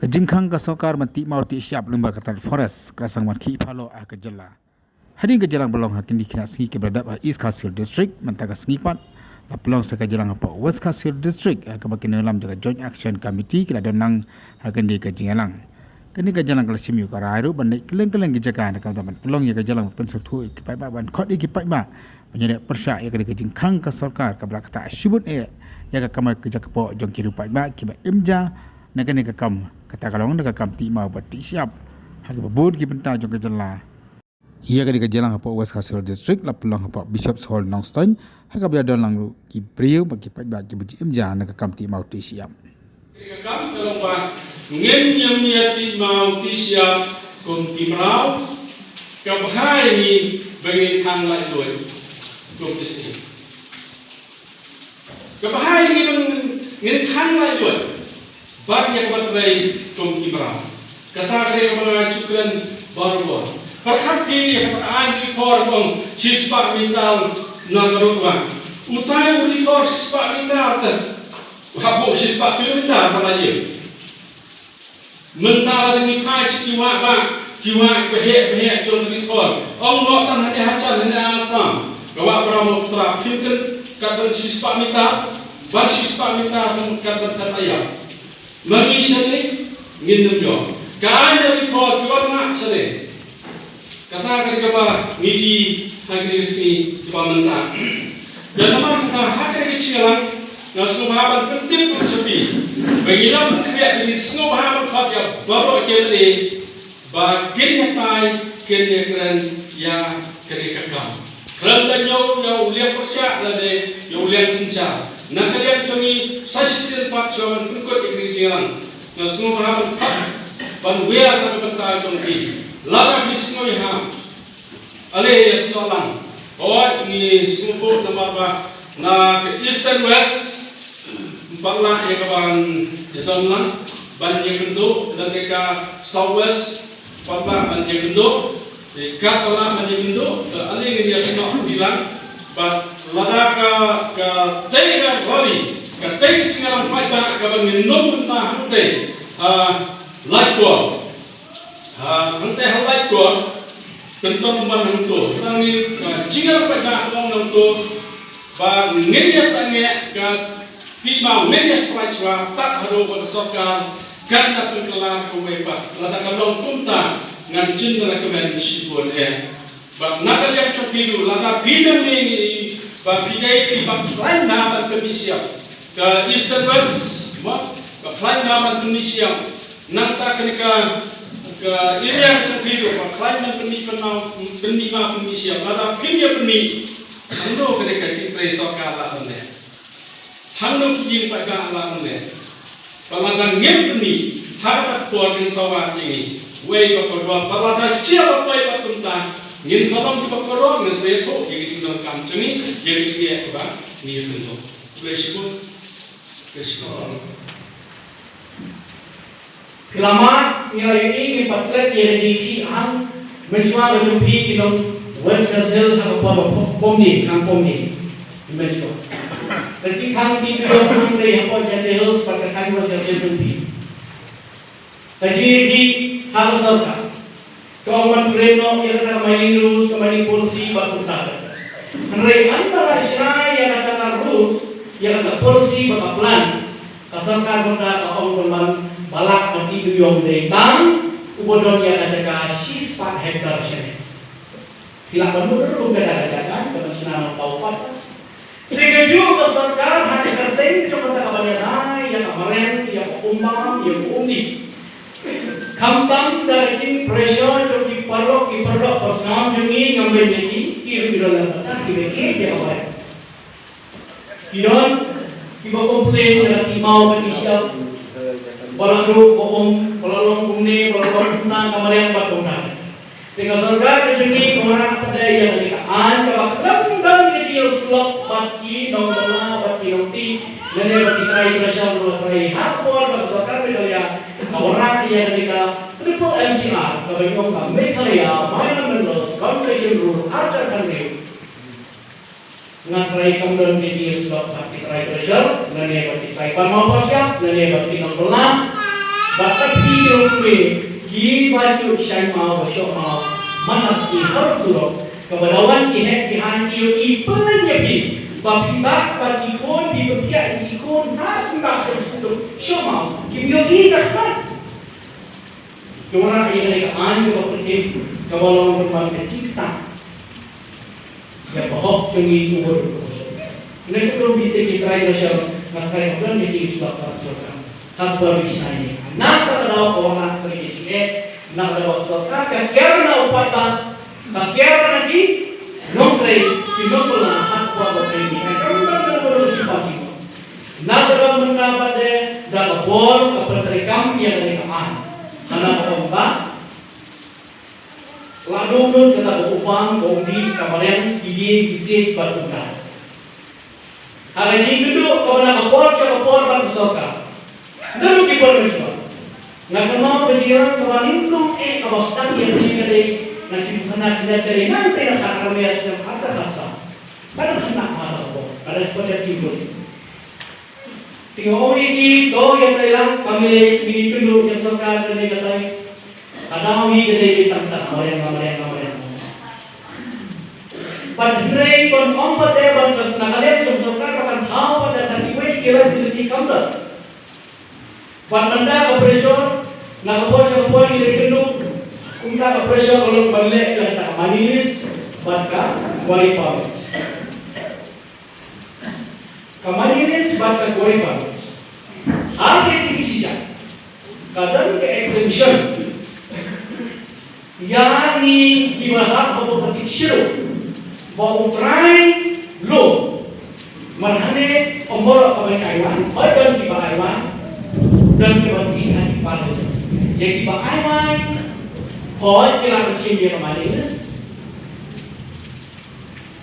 Kejingkang ka sokar mati mau ti siap lemba kata forest kerasang marki palo ke jela. Hading ke jelang belong hakin dikira singi ke beradab East Khartoum District mentaka singipat pelong saka jelang apa West Khartoum District ke bakin dalam jaga Joint Action Committee kira donang hakin di ke jingalang. Kini ke jalang kalau simiu ke rairu bandai keleng-keleng ke jaga nak taman pelong ya ke jalang pensel tu ke pai ban khot ke pai ba penyedak persya ya ke jingkang ka sokar ke belak kata syubut ya ke kamar ke jaga po jong kiru pai ba ki ba imja nak kini ke kam kata kalau nak kam ti mau buat ti siap hagi babur ki benta jong ke jela. Ia kali kejalan apa West Khartoum District la pulang apa Bishops Hall Nongstein haka berada lang ki brio bagi bagi buji imja nak kam ti mau ti siap. Kam kalau ba ngem nyam ti mau ti siap kum ti mau ka bahai ni bagi thang lai loi kum ti si. Ka bahai ni ngem thang lai loi ba ya ka bai kum ti mau. Kata kare ba cukran baru perkat ini perkaan ikor bang sispak mintal nagarutwa utai ulikor sispak mintal ter habuk sispak mintal pada je mental dengan kai kiwa ba kiwa behek jom ulikor Allah tan hati hacan hanya asam kawa beramo putra pinken kata sispak mintal ba sispak mintal kata kataya magi sini ngindem jo kai ulikor kiwa nak sini kata kerja ngidi hagi resmi pemerintah dan nama kita hak kecilan nasional haban penting mencapai bagilah kerja ini semua haban kerja baru jadi bagian yang baik kerja keren ya kerja kekal kerana yang ulian persyak lade yang ulian senja nak kerja kami sasih pak cuman pengkot kecilan nasional haban ban biar tak bentar jomki lada bisno ya ale solang oh ni sumpu nama ba na east and west bangla ya kawan jadon ban ye gendo dan ka south west bangla ban ye gendo ka tala ban ye gendo ale ni ya sino bilang ba lada ka tega goli ka tega cingalang pai ba ka ban nom na hande like ko hante halai ko kenton man hanto tangi jingal pada long hanto ba ngenya sange ka tiba ngenya straichwa tak haro ko sokar kan pengkela ko ba lada kalong punta ngan jingal ko men sipon ba nakal yang chokilu lada bidang ni ba bidai ki ba lain na ba Indonesia ka east and west ba lain na ba Indonesia nanta kenika ke area terkini apa klien penima Indonesia pada kimia peni hando ketika cinta sokar lah ane hando kijing pada lah ane pelajaran ngem peni harap kuat insawat ini way bapak pelajaran siapa way bapunta ngin sabam di bapak ngesepo yang sudah kamcuni yang dia apa ni tentu resiko. Selamat nilai ini patret yang di ang mencuba mencubi kilom West Khartoum hang pomni mencuba. Jadi hang di kilom dari hang jadi hills pada kali West Khartoum di. Jadi di hang serta kawan freno yang ada main rules kembali polisi batu tak. Henry antara Israel yang ada rules yang ada polisi batu plan kasarkan pada kaum korban balak mati duyong datang ubodon yang ada ka 6 hektar sini. Tidak menurut keadaan kementerian Paupat. Sehingga juga serta hati kerting cuma tak kabarnya yang kemarin yang umam yang unik. Kampang dari pressure jadi parok persoalan jungi ngambil jadi kiri dalam kata kiri dia awal. Kidon kiba komplain dari mau berisiap Walau bohong, walau kumni, walau kumna, kemarin batungkan. Dengan surga kejungi orang pada yang dikaan, kabaklam dan kecil sulap baki, nonggola, baki nongti, nene baki trai pressure, trai hardcore, surga mereka orang yang dika triple MCR, kabakong mereka minor mendos, concession rule, archer country. Dengan trai kemudian kecil sulap baki trai pressure, nene baki trai pamau persiap, nene baki nonggola. Bahkan hidup ki baju syai mau syok mau mana si harus dulu kebenaran ini hati ipennya bi bapi bak bapi kon di berkia ikon has bak terus syok mau kimio ikat kan kemana ini kean ke berkia kebenaran bermain cipta ya bahok demi umur ini perlu bisa kita raih nak kaya bulan jadi sudah terjadi kabar bisanya. Nak kalau orang terjadi, nak kalau suatu kakek nak upatan, kakek nanti nongkreng, di nongkreng hak buat ini. Kalau kita perlu cepat. Nak kalau mendapat dah bor keperterikan yang dari kaman. Karena orang lalu pun kita upang, kondi, kemarin ini isi bertukar. Hari ini dulu kalau nak bor bersoka. Lalu kita berjuang. Nak kenal berjiran kawanin kong kawasan yang dikali nasi bukan tidak dari nanti nak kami asal kata kasa. Pada nak malah bo, pada pada timbul. Tengok ini do yang dalam kami ini penduduk yang serta dari katai. Ada kami dari tentang orang. Padahal kon ompat ban kesnagalan yang serta kapan tahu pada tadi kira di kamar. Banda operation nak operation ini kendung kumta operation kalau balik ke tak manis batka kuali pawis kamanis batka kuali pawis harga tinggi kadang ke exemption yani gimana apa pasik syiro bawa try low marhane umur apa aywan dan di aywan dan kebantian di palu. Jadi bagaimana? Kalau kita bersih dia kemanis,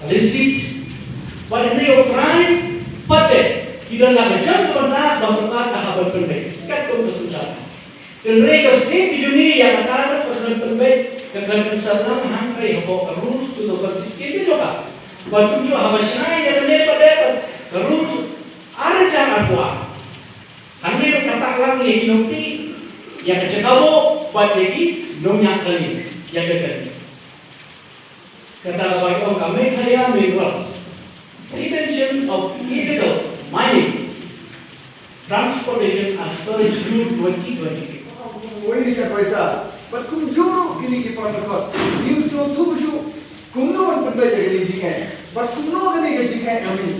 listik, pada ini orang pada tidak lagi jam pernah basuhan tahapan pendek. Kat kesusahan. Dan mereka sendiri di dunia yang ada persen pendek dengan kesalahan hangkai hok terus tu sistem itu juga. Batu juga habisnya yang pada terus ada cara buat. Hanya kata lang ni nukti yang kecekamu buat lagi nungyak kali yang kekali. Kata bagi orang kami kaya minerals, prevention of illegal mining, transportation and storage route 2020. Ini kan paisa. Berkum juru kini kita nak. News tu tu kumno pendai jadi jingai. Berkumno kini jingai kami.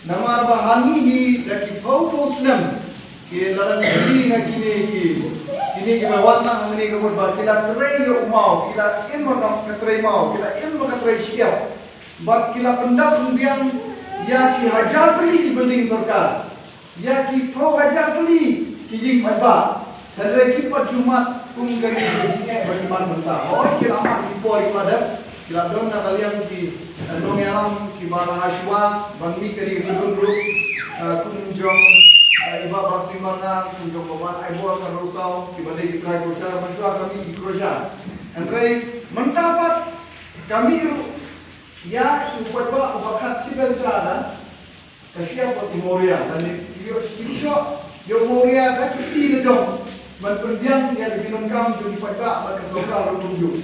Nama bahani ni lagi bau senam. Ki larang kini nak kini bawat nak ini kemudian kita terai umau, kita ilmu ketrai mau, kita ilmu ketrai siap. Bak kita pendap kemudian ya ki hajar teli di building sarkar, ya ki pro hajar teli ki jing pada. Dan lagi pada Jumat pun kami berjingga bagaimana mentah. Oh kita amat impor pada kita dong nak kalian ki dong alam ki bala haswa bangni kari berdulu kunjung iba bersimbangan kunjung kawan ibu akan rusau dibanding kita kerja mencoba kami kerja. Andai mendapat kami ya buat bakat sibel sana kasihan buat Moria dan yo Moria dah kita jom berpergian yang dikinungkan jadi pajak mereka sokal bertunjuk.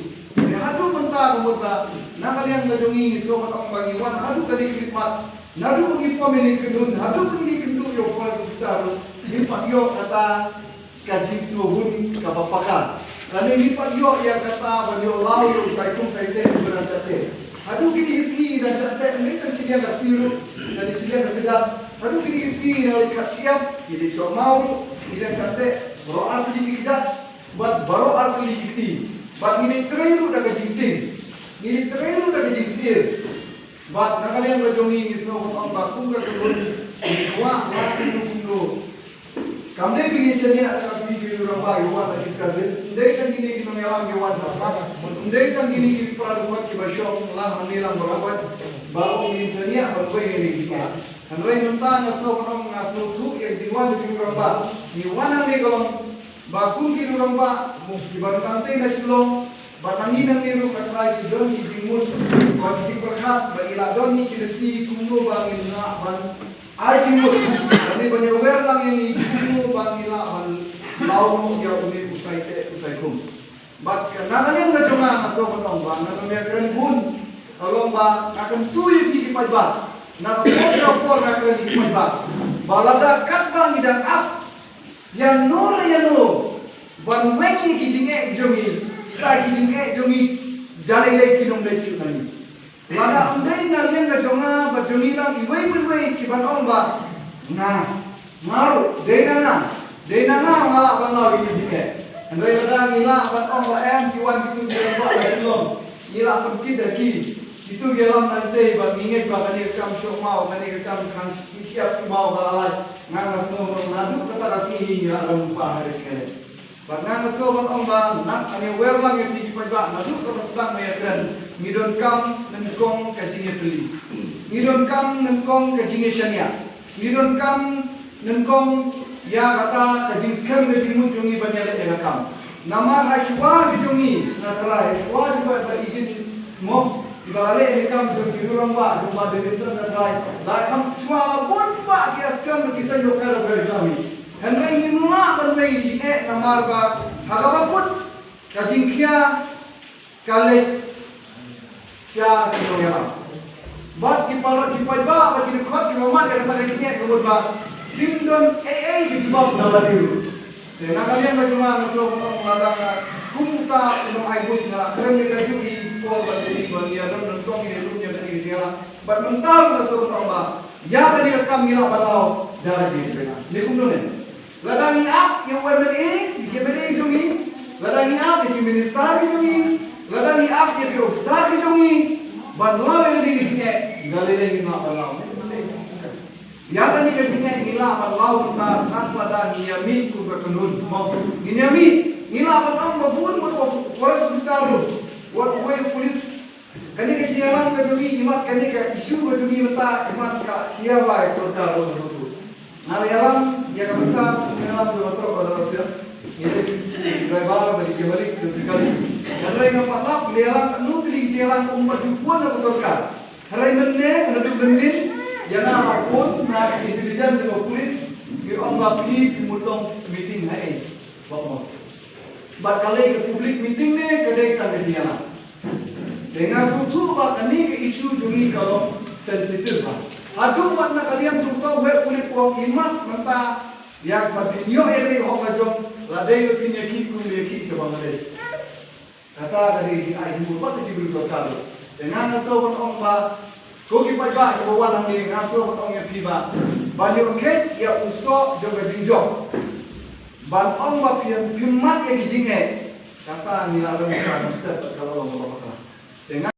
Hadu mentah membuat nak kalian ngajungi semua orang bagi wan hadu kali khidmat nadu menginform ini kedun hadu pergi pintu yo kuala besar lipat yo kata kaji suhun kapapakan dan lipat yo yang kata bagi Allah yo saikum saite berasate hadu kini isi dan sate ini kan sedia kat piru dan sedia kat kejat hadu kini isi dari kat siap jadi somau tidak sate baro'ar pergi kejat buat baro'ar pergi kiti buat ini terlalu dah kejingting ini terlalu dah kejingsir buat nak kalian berjongi ini semua orang bakung ke kebun ini kuat lagi dulu kami begini sebenarnya akan bikin orang baik orang tak disказin ndai kan gini kita mengalam kewan sama ndai kan gini kita peraduan kita syok lah menilang berawat baru ini sebenarnya berbagai ini kita Andai mentah ngasuh orang ngasuh tu yang jiwa lebih orang baik ni wana ni kalau bakung ki orang ba di barangkante na silong batangi nang niru katrai di doni jimun bagi di berkat bagi la doni ki deti kumno bangin na ban ai jimun ani banyawer lang yang kuno bangin la ban lau mau dia umi usai kum. But nakalian ka joma maso konong ba nakamya keren bun along ba nakam tuyi di pajba nakam por nakam di pajba balada kat bang idang up yang nor ya no ban wengi kijinge jomi ta kijinge jomi dalai kinong lechu nani lada undai nalian ka joma ba jomi lang iwai kibanong ba na maru deina na ngala banau kijinge Andai ada ngila ban ong ba em kiwan kitu dia ba silom ngila pergi daki itu gelam nanti ba inget ba kani kam syok mau kani kam kan siap mau balai nganga semua ngadu kata kasi ngila rumpa hari sekali ba nganga semua ong ba nak ani wel lang yang tinggi ba ngadu kata sedang mayatran ngidon kam nengkong kajinge teli ngidon kam nengkong kajinge syania ngidon kam nengkong ya kata kajing sekarang kajing mujungi banyale ekam. Nama Hashwa bijungi, nakala Hashwa juga berizin mo ibalale ekam jungi durang ba, rumah desa nakala. Lakam semua pun ba kiaskan berkisah lokal berjami. Henry himla bermain di namar ba hagaba pun kajing kia kale kia kinoya. Bat kipalot kipaiba, bat kinukot kinoman kata kajingnya kebut ba. Bindon dijebak dalam diri. Dengan kalian bagaimana masuk melarang kumta untuk aibut nak kerja kerja di kuar berdiri bagian dan tong ini rumnya dari dia. Bermental masuk orang ya tadi kami lah balau dari dia. Ini kumpulan. Ladangi ap yang WMA, GMA jungi. Ladangi ap yang minister jungi. Ladangi ap yang officer jungi. Balau yang di sini galai lagi nak balau. Ya kan ni kasihnya ngila balau ta tanpa ada niami ku berkenun mau niami ngila batang babun buat besar buat polis kan ni kejalan ke jogi imat kan ni ke isu ke jogi mata imat ka kia vai sorkar lo tu ngalialam ya ka mata ngalialam do motor pada rasia ini driver bagi kembali kali dan lain ngapalap lialam nu tiling jalan umat jupuan ke sorkar hari menne lebih bendin jangan apapun nak intelijen dengan polis kita pergi mutong meeting hai bapak bakal ke public meeting ni kedai tak berjalan dengan suatu bakan ni ke isu juni kalau sensitif lah aduh makna kalian contoh web kulit uang imat mentah yang bertinyo eri hokajong ladai ke pinyaki kumyaki sebangai kata dari ibu bapak tu bersoal dengan nasawan orang ba Kogi pajak ke bawah nang diri ngasuh potong yang piba. Banyak ket ya usok juga jinjok. Ban ong ba pimat ya kijinge. Kata ni la dong ka mesti kalau lo bapak. Dengan